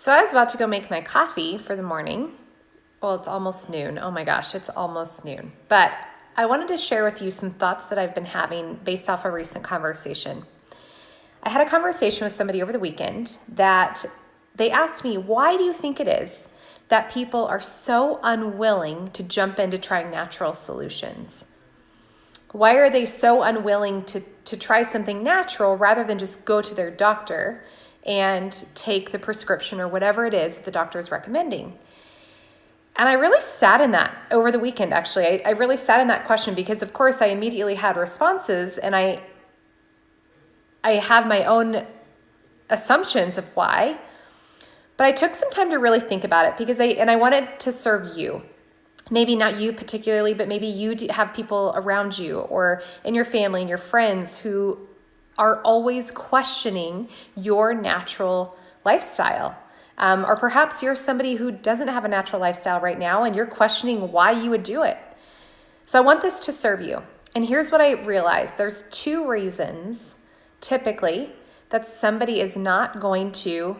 So I was about to go make my coffee for the morning. Well, it's almost noon. Oh my gosh, it's almost noon. But I wanted to share with you some thoughts that I've been having based off a recent conversation. I had a conversation with somebody over the weekend that they asked me, why do you think it is that people are so unwilling to jump into trying natural solutions? Why are they so unwilling to try something natural rather than just go to their doctor and take the prescription or whatever it is the doctor is recommending? And I really sat in that over the weekend, actually. I really sat in that question because, of course, I immediately had responses and I have my own assumptions of why. But I took some time to really think about it because I wanted to serve you. Maybe not you particularly, but maybe you have people around you or in your family and your friends who are always questioning your natural lifestyle. Or perhaps you're somebody who doesn't have a natural lifestyle right now and you're questioning why you would do it. So I want this to serve you. And here's what I realized. There's two reasons, typically, that somebody is not going to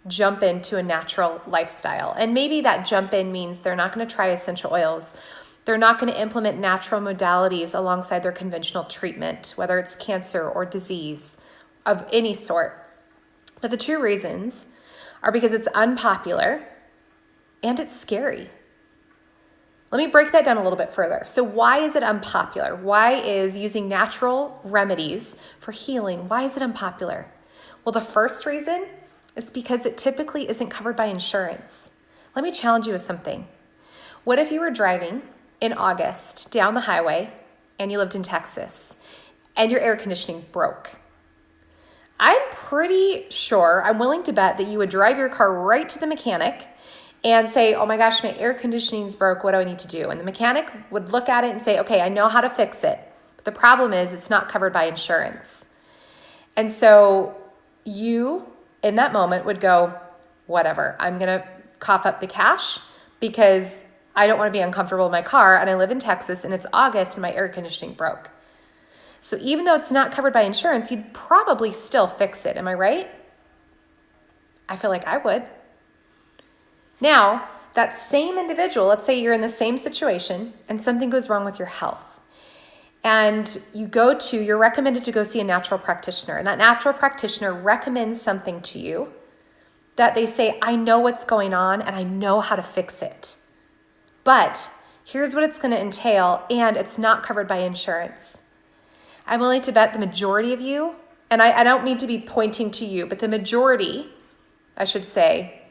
jump into a natural lifestyle. And maybe that jump in means they're not going to try essential oils. They're not going to implement natural modalities alongside their conventional treatment, whether it's cancer or disease of any sort. But the two reasons are because it's unpopular and it's scary. Let me break that down a little bit further. So why is it unpopular? Why is using natural remedies for healing, why is it unpopular? Well, the first reason is because it typically isn't covered by insurance. Let me challenge you with something. What if you were driving in August down the highway and you lived in Texas and your air conditioning broke? I'm pretty sure, I'm willing to bet that you would drive your car right to the mechanic and say, oh my gosh, my air conditioning's broke, what do I need to do? And the mechanic would look at it and say, okay, I know how to fix it. But the problem is it's not covered by insurance. And so you, in that moment, would go, whatever, I'm gonna cough up the cash because I don't wanna be uncomfortable in my car and I live in Texas and it's August and my air conditioning broke. So even though it's not covered by insurance, you'd probably still fix it. Am I right? I feel like I would. Now, that same individual, let's say you're in the same situation and something goes wrong with your health. And you're recommended to go see a natural practitioner. And that natural practitioner recommends something to you that they say, I know what's going on and I know how to fix it. But here's what it's going to entail, and it's not covered by insurance. I'm willing to bet the majority of you, and I don't mean to be pointing to you, but the majority, I should say,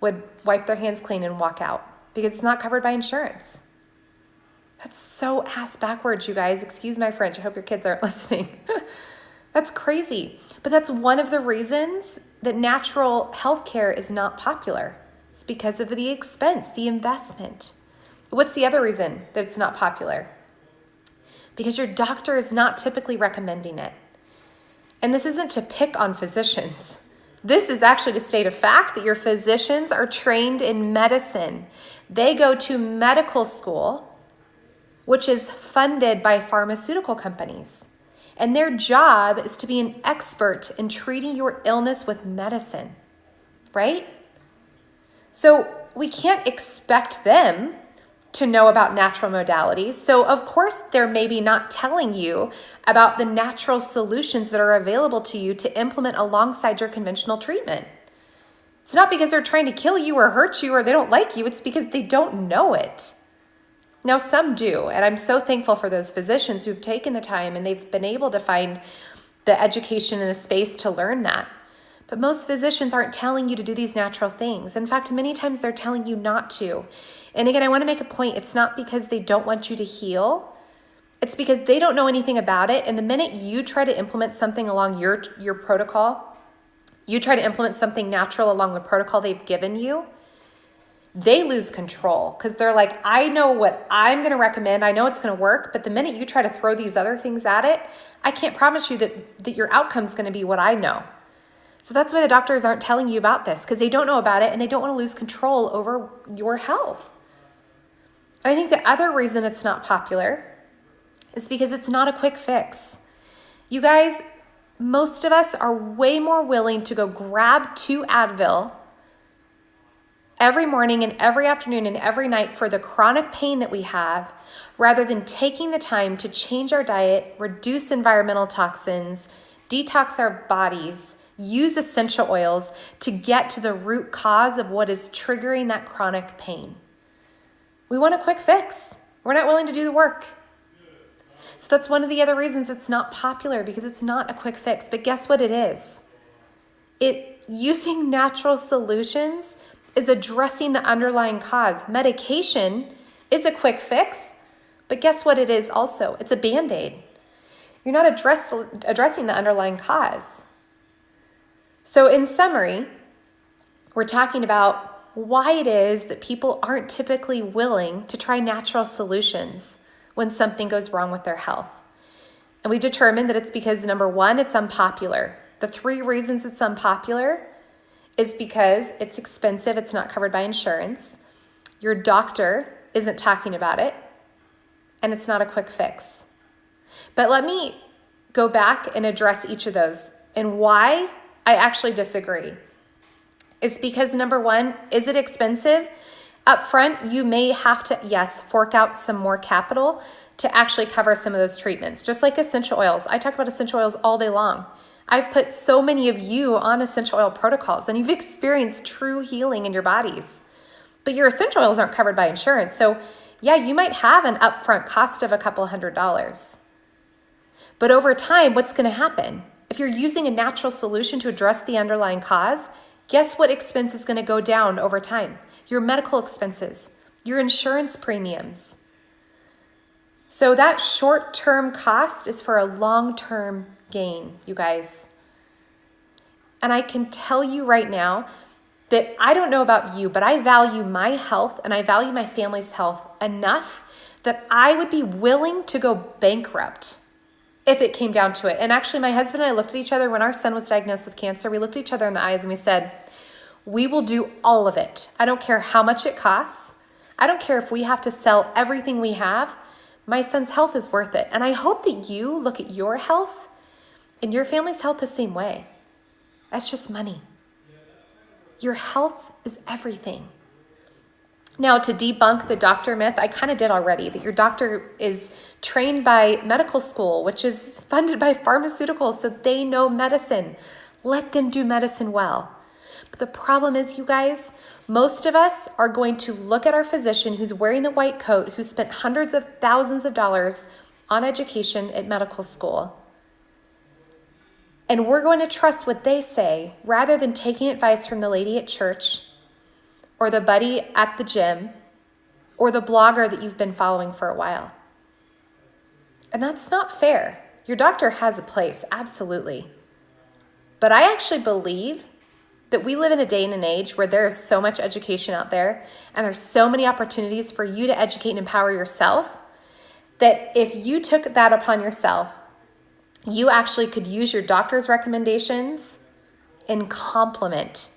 would wipe their hands clean and walk out because it's not covered by insurance. That's so ass backwards, you guys. Excuse my French. I hope your kids aren't listening. That's crazy. But that's one of the reasons that natural healthcare is not popular. It's because of the expense, the investment. What's the other reason that it's not popular? Because your doctor is not typically recommending it. And this isn't to pick on physicians. This is actually to state a fact that your physicians are trained in medicine. They go to medical school, which is funded by pharmaceutical companies. And their job is to be an expert in treating your illness with medicine, right? So we can't expect them to know about natural modalities. So of course they're maybe not telling you about the natural solutions that are available to you to implement alongside your conventional treatment. It's not because they're trying to kill you or hurt you or they don't like you. It's because they don't know it. Now some do, and I'm so thankful for those physicians who've taken the time and they've been able to find the education and the space to learn that. But most physicians aren't telling you to do these natural things. In fact, many times they're telling you not to. And again, I want to make a point. It's not because they don't want you to heal. It's because they don't know anything about it. And the minute you try to implement something along your protocol, you try to implement something natural along the protocol they've given you, they lose control because they're like, I know what I'm going to recommend. I know it's going to work. But the minute you try to throw these other things at it, I can't promise you that your outcome is going to be what I know. So that's why the doctors aren't telling you about this, because they don't know about it and they don't want to lose control over your health. And I think the other reason it's not popular is because it's not a quick fix. You guys, most of us are way more willing to go grab 2 Advil every morning and every afternoon and every night for the chronic pain that we have, rather than taking the time to change our diet, reduce environmental toxins, detox our bodies, use essential oils to get to the root cause of what is triggering that chronic pain. We want a quick fix. We're not willing to do the work. So that's one of the other reasons it's not popular, because it's not a quick fix. But guess what it is? Using natural solutions is addressing the underlying cause. Medication is a quick fix, but guess what it is also? It's a Band-Aid. You're not addressing the underlying cause. So in summary, we're talking about why it is that people aren't typically willing to try natural solutions when something goes wrong with their health. And we determined that it's because, number one, it's unpopular. The 3 reasons it's unpopular is because it's expensive, it's not covered by insurance, your doctor isn't talking about it, and it's not a quick fix. But let me go back and address each of those. And why I actually disagree is because, number one, is it expensive? Up front, you may have to, yes, fork out some more capital to actually cover some of those treatments. Just like essential oils. I talk about essential oils all day long. I've put so many of you on essential oil protocols, and you've experienced true healing in your bodies. But your essential oils aren't covered by insurance. So yeah, you might have an upfront cost of a couple $100s. But over time, what's going to happen? If you're using a natural solution to address the underlying cause, guess what expense is going to go down over time? Your medical expenses, your insurance premiums. So that short-term cost is for a long-term gain, you guys. And I can tell you right now that I don't know about you, but I value my health and I value my family's health enough that I would be willing to go bankrupt if it came down to it. And actually, my husband and I looked at each other when our son was diagnosed with cancer. We looked at each other in the eyes and we said, we will do all of it. I don't care how much it costs. I don't care if we have to sell everything we have. My son's health is worth it. And I hope that you look at your health and your family's health the same way. That's just money. Your health is everything. Now, to debunk the doctor myth, I kind of did already, that your doctor is trained by medical school, which is funded by pharmaceuticals, so they know medicine. Let them do medicine well. But the problem is, you guys, most of us are going to look at our physician who's wearing the white coat, who spent hundreds of thousands of dollars on education at medical school. And we're going to trust what they say rather than taking advice from the lady at church or the buddy at the gym or the blogger that you've been following for a while. And that's not fair. Your doctor has a place, absolutely. But I actually believe that we live in a day and an age where there is so much education out there and there's so many opportunities for you to educate and empower yourself that if you took that upon yourself, you actually could use your doctor's recommendations in complement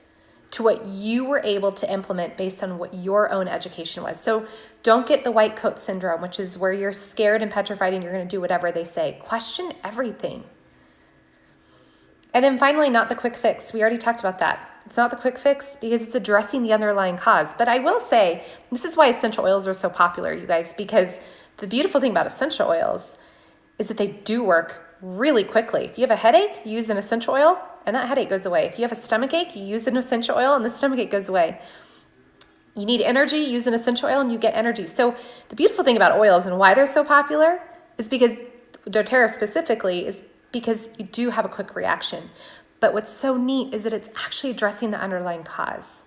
to what you were able to implement based on what your own education was. So don't get the white coat syndrome, which is where you're scared and petrified and you're going to do whatever they say. Question everything. And then finally, not the quick fix. We already talked about that. It's not the quick fix because it's addressing the underlying cause. But I will say, this is why essential oils are so popular, you guys, because the beautiful thing about essential oils is that they do work really quickly. If you have a headache, you use an essential oil and that headache goes away. If you have a stomach ache, you use an essential oil and the stomach ache goes away. You need energy, use an essential oil and you get energy. So the beautiful thing about oils and why they're so popular is because doTERRA specifically is because you do have a quick reaction. But what's so neat is that it's actually addressing the underlying cause.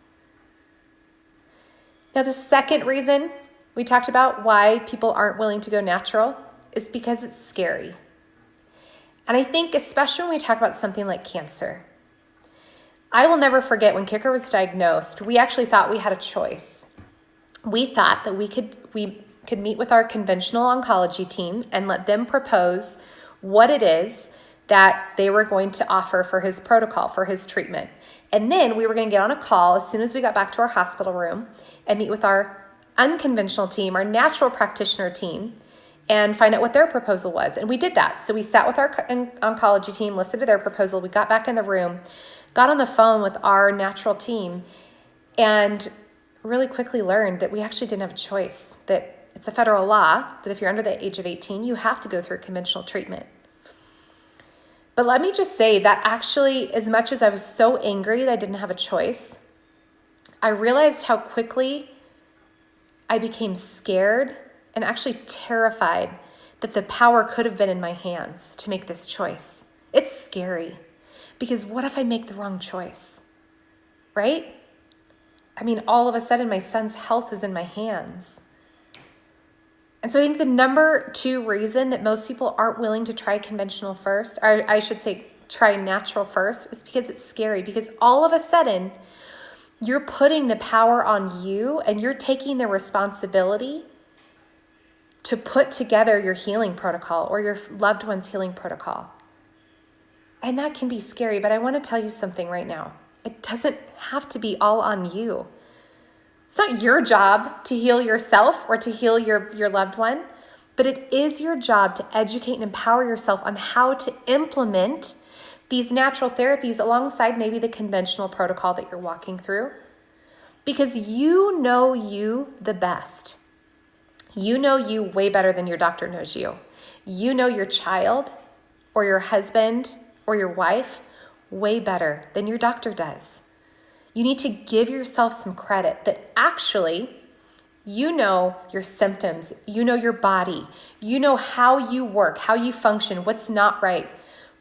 Now, the second reason we talked about why people aren't willing to go natural is because it's scary. And I think especially when we talk about something like cancer, I will never forget when Kicker was diagnosed, we actually thought we had a choice. We thought that we could meet with our conventional oncology team and let them propose what it is that they were going to offer for his protocol, for his treatment. And then we were going to get on a call as soon as we got back to our hospital room and meet with our unconventional team, our natural practitioner team, and find out what their proposal was. And we did that. So we sat with our oncology team, listened to their proposal. We got back in the room, got on the phone with our natural team, and really quickly learned that we actually didn't have a choice, that it's a federal law that if you're under the age of 18, you have to go through conventional treatment. But let me just say that actually, as much as I was so angry that I didn't have a choice, I realized how quickly I became scared and actually terrified that the power could have been in my hands to make this choice. It's scary because what if I make the wrong choice, right? I mean, all of a sudden my son's health is in my hands. And so I think the number 2 reason that most people aren't willing to try conventional first, or I should say try natural first, is because it's scary. Because all of a sudden, you're putting the power on you and you're taking the responsibility to put together your healing protocol or your loved one's healing protocol. And that can be scary, but I want to tell you something right now. It doesn't have to be all on you. It's not your job to heal yourself or to heal your loved one, but it is your job to educate and empower yourself on how to implement these natural therapies alongside maybe the conventional protocol that you're walking through. Because you know you the best. You know you way better than your doctor knows you. You know your child or your husband or your wife way better than your doctor does. You need to give yourself some credit that actually you know your symptoms, you know your body, you know how you work, how you function, what's not right,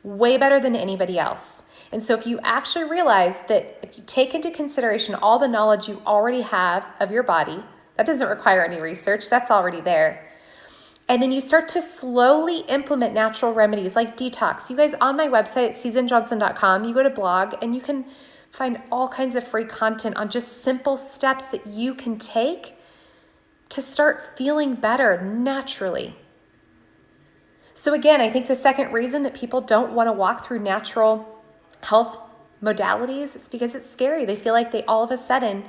way better than anybody else. And so if you actually realize that if you take into consideration all the knowledge you already have of your body, that doesn't require any research, that's already there. And then you start to slowly implement natural remedies like detox. You guys, on my website, susanjohnson.com, you go to blog and you can find all kinds of free content on just simple steps that you can take to start feeling better naturally. So again, I think the second reason that people don't want to walk through natural health modalities is because it's scary. They feel like they all of a sudden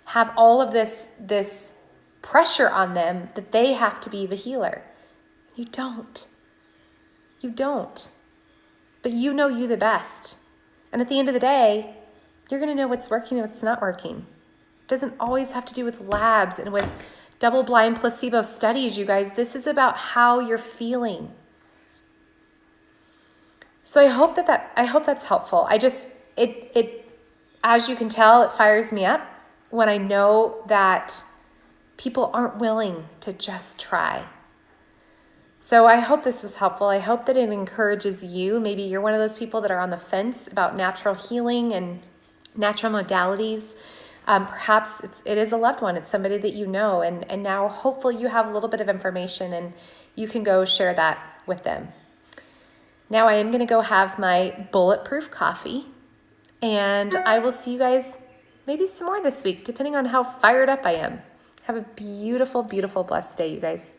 have all of this pressure on them that they have to be the healer. You don't. You don't. But you know you the best. And at the end of the day, you're going to know what's working and what's not working. It doesn't always have to do with labs and with double-blind placebo studies, you guys. This is about how you're feeling. So I hope that's helpful. It as you can tell, it fires me up when I know that people aren't willing to just try. So I hope this was helpful. I hope that it encourages you. Maybe you're one of those people that are on the fence about natural healing and natural modalities. Perhaps it is a loved one. It's somebody that you know. And now hopefully you have a little bit of information and you can go share that with them. Now I am going to go have my bulletproof coffee. And I will see you guys maybe some more this week, depending on how fired up I am. Have a beautiful, beautiful, blessed day, you guys.